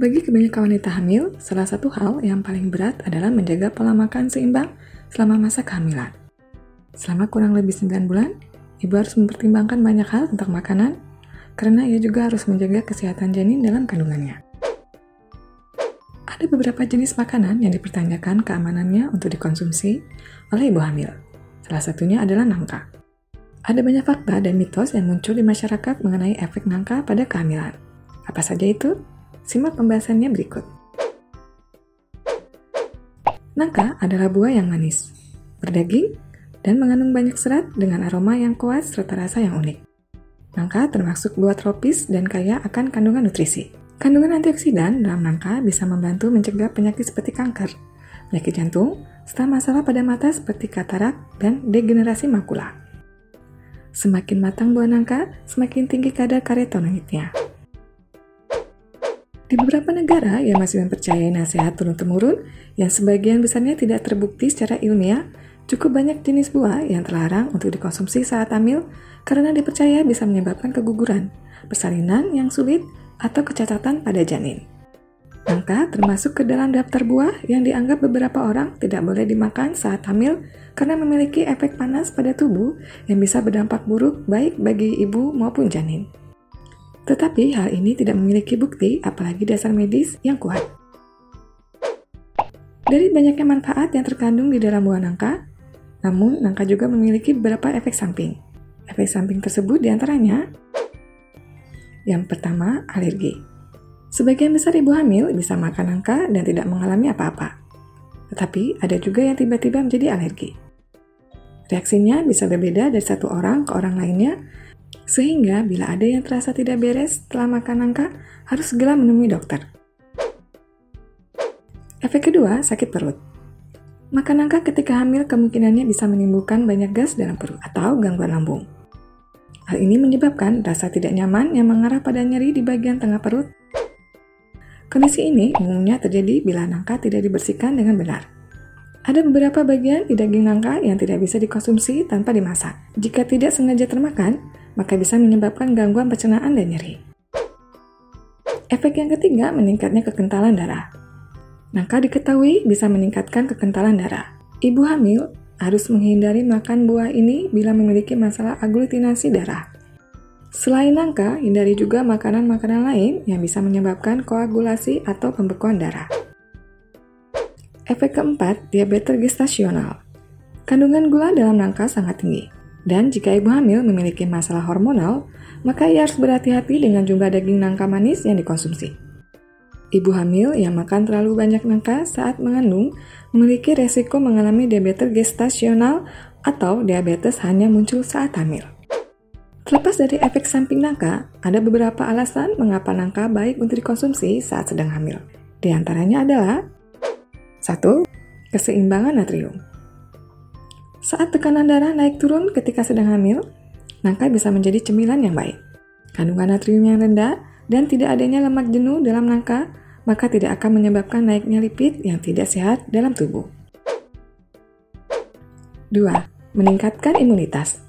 Bagi kebanyakan wanita hamil, salah satu hal yang paling berat adalah menjaga pola makan seimbang selama masa kehamilan. Selama kurang lebih 9 bulan, ibu harus mempertimbangkan banyak hal tentang makanan, karena ia juga harus menjaga kesehatan janin dalam kandungannya. Ada beberapa jenis makanan yang dipertanyakan keamanannya untuk dikonsumsi oleh ibu hamil. Salah satunya adalah nangka. Ada banyak fakta dan mitos yang muncul di masyarakat mengenai efek nangka pada kehamilan. Apa saja itu? Simak pembahasannya berikut. Nangka adalah buah yang manis, berdaging, dan mengandung banyak serat dengan aroma yang kuat serta rasa yang unik. Nangka termasuk buah tropis dan kaya akan kandungan nutrisi. Kandungan antioksidan dalam nangka bisa membantu mencegah penyakit seperti kanker, penyakit jantung, serta masalah pada mata seperti katarak dan degenerasi makula. Semakin matang buah nangka, semakin tinggi kadar karotenoidnya. Di beberapa negara yang masih mempercayai nasihat turun-temurun yang sebagian besarnya tidak terbukti secara ilmiah, cukup banyak jenis buah yang terlarang untuk dikonsumsi saat hamil karena dipercaya bisa menyebabkan keguguran, persalinan yang sulit, atau kecacatan pada janin. Nangka termasuk ke dalam daftar buah yang dianggap beberapa orang tidak boleh dimakan saat hamil karena memiliki efek panas pada tubuh yang bisa berdampak buruk baik bagi ibu maupun janin. Tetapi hal ini tidak memiliki bukti, apalagi dasar medis yang kuat. Dari banyaknya manfaat yang terkandung di dalam buah nangka, namun nangka juga memiliki beberapa efek samping. Efek samping tersebut diantaranya: yang pertama, alergi. Sebagian besar ibu hamil bisa makan nangka dan tidak mengalami apa-apa. Tetapi ada juga yang tiba-tiba menjadi alergi. Reaksinya bisa berbeda dari satu orang ke orang lainnya, sehingga bila ada yang terasa tidak beres setelah makan nangka, harus segera menemui dokter. Efek kedua, sakit perut. Makan nangka ketika hamil kemungkinannya bisa menimbulkan banyak gas dalam perut atau gangguan lambung. Hal ini menyebabkan rasa tidak nyaman yang mengarah pada nyeri di bagian tengah perut. Kondisi ini umumnya terjadi bila nangka tidak dibersihkan dengan benar. Ada beberapa bagian di daging nangka yang tidak bisa dikonsumsi tanpa dimasak. Jika tidak sengaja termakan, maka bisa menyebabkan gangguan pencernaan dan nyeri. Efek yang ketiga, meningkatnya kekentalan darah. Nangka diketahui bisa meningkatkan kekentalan darah. Ibu hamil harus menghindari makan buah ini bila memiliki masalah aglutinasi darah. Selain nangka, hindari juga makanan-makanan lain yang bisa menyebabkan koagulasi atau pembekuan darah. Efek keempat, diabetes gestasional. Kandungan gula dalam nangka sangat tinggi. Dan jika ibu hamil memiliki masalah hormonal, maka ia harus berhati-hati dengan jumlah daging nangka manis yang dikonsumsi. Ibu hamil yang makan terlalu banyak nangka saat mengandung memiliki resiko mengalami diabetes gestasional atau diabetes hanya muncul saat hamil. Terlepas dari efek samping nangka, ada beberapa alasan mengapa nangka baik untuk dikonsumsi saat sedang hamil. Di antaranya adalah 1. Keseimbangan natrium. Saat tekanan darah naik turun ketika sedang hamil, nangka bisa menjadi cemilan yang baik. Kandungan natrium yang rendah dan tidak adanya lemak jenuh dalam nangka, maka tidak akan menyebabkan naiknya lipid yang tidak sehat dalam tubuh. 2. Meningkatkan imunitas.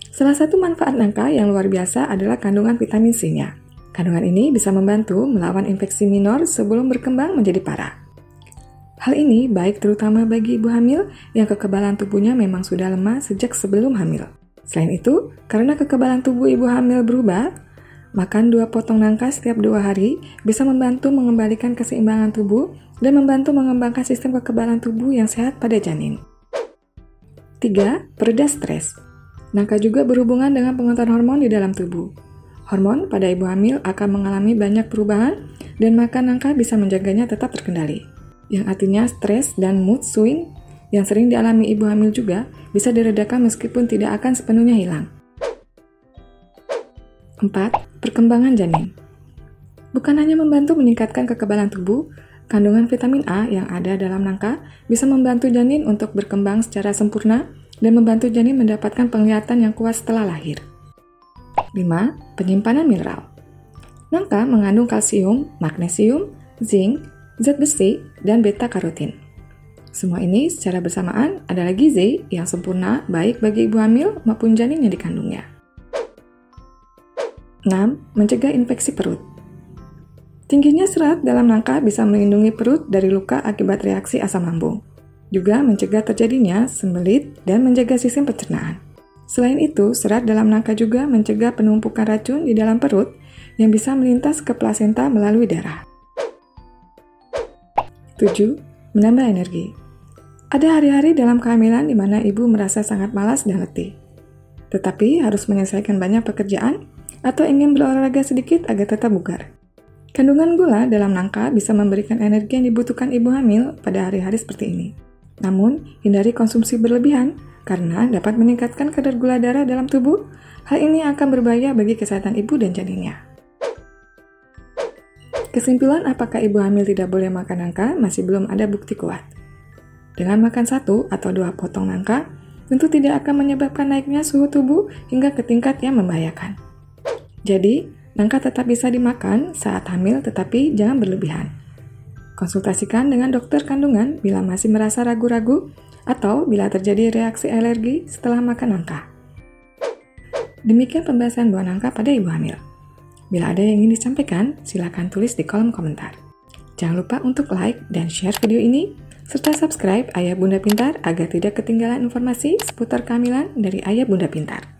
Salah satu manfaat nangka yang luar biasa adalah kandungan vitamin C-nya. Kandungan ini bisa membantu melawan infeksi minor sebelum berkembang menjadi parah. Hal ini baik terutama bagi ibu hamil yang kekebalan tubuhnya memang sudah lemah sejak sebelum hamil. Selain itu, karena kekebalan tubuh ibu hamil berubah, makan 2 potong nangka setiap 2 hari bisa membantu mengembalikan keseimbangan tubuh dan membantu mengembangkan sistem kekebalan tubuh yang sehat pada janin. 3. Pereda stres. Nangka juga berhubungan dengan pengontrol hormon di dalam tubuh. Hormon pada ibu hamil akan mengalami banyak perubahan dan makan nangka bisa menjaganya tetap terkendali. Yang artinya stres dan mood swing yang sering dialami ibu hamil juga bisa diredakan meskipun tidak akan sepenuhnya hilang. 4. Perkembangan janin. Bukan hanya membantu meningkatkan kekebalan tubuh, kandungan vitamin A yang ada dalam nangka bisa membantu janin untuk berkembang secara sempurna dan membantu janin mendapatkan penglihatan yang kuat setelah lahir. 5. Penyimpanan mineral. Nangka mengandung kalsium, magnesium, zinc, zat besi, dan beta-karotin. Semua ini secara bersamaan adalah gizi yang sempurna baik bagi ibu hamil maupun janin yang dikandungnya. 6. Mencegah infeksi perut. Tingginya serat dalam nangka bisa melindungi perut dari luka akibat reaksi asam lambung, juga mencegah terjadinya sembelit dan menjaga sistem pencernaan. Selain itu, serat dalam nangka juga mencegah penumpukan racun di dalam perut yang bisa melintas ke plasenta melalui darah. 7. Menambah energi. Ada hari-hari dalam kehamilan di mana ibu merasa sangat malas dan letih, tetapi harus menyelesaikan banyak pekerjaan atau ingin berolahraga sedikit agar tetap bugar. Kandungan gula dalam nangka bisa memberikan energi yang dibutuhkan ibu hamil pada hari-hari seperti ini. Namun, hindari konsumsi berlebihan karena dapat meningkatkan kadar gula darah dalam tubuh. Hal ini akan berbahaya bagi kesehatan ibu dan janinnya. Kesimpulan apakah ibu hamil tidak boleh makan nangka masih belum ada bukti kuat. Dengan makan 1 atau 2 potong nangka, tentu tidak akan menyebabkan naiknya suhu tubuh hingga ke tingkat yang membahayakan. Jadi, nangka tetap bisa dimakan saat hamil tetapi jangan berlebihan. Konsultasikan dengan dokter kandungan bila masih merasa ragu-ragu atau bila terjadi reaksi alergi setelah makan nangka. Demikian pembahasan buah nangka pada ibu hamil. Bila ada yang ingin disampaikan, silakan tulis di kolom komentar. Jangan lupa untuk like dan share video ini, serta subscribe Ayah Bunda Pintar agar tidak ketinggalan informasi seputar kehamilan dari Ayah Bunda Pintar.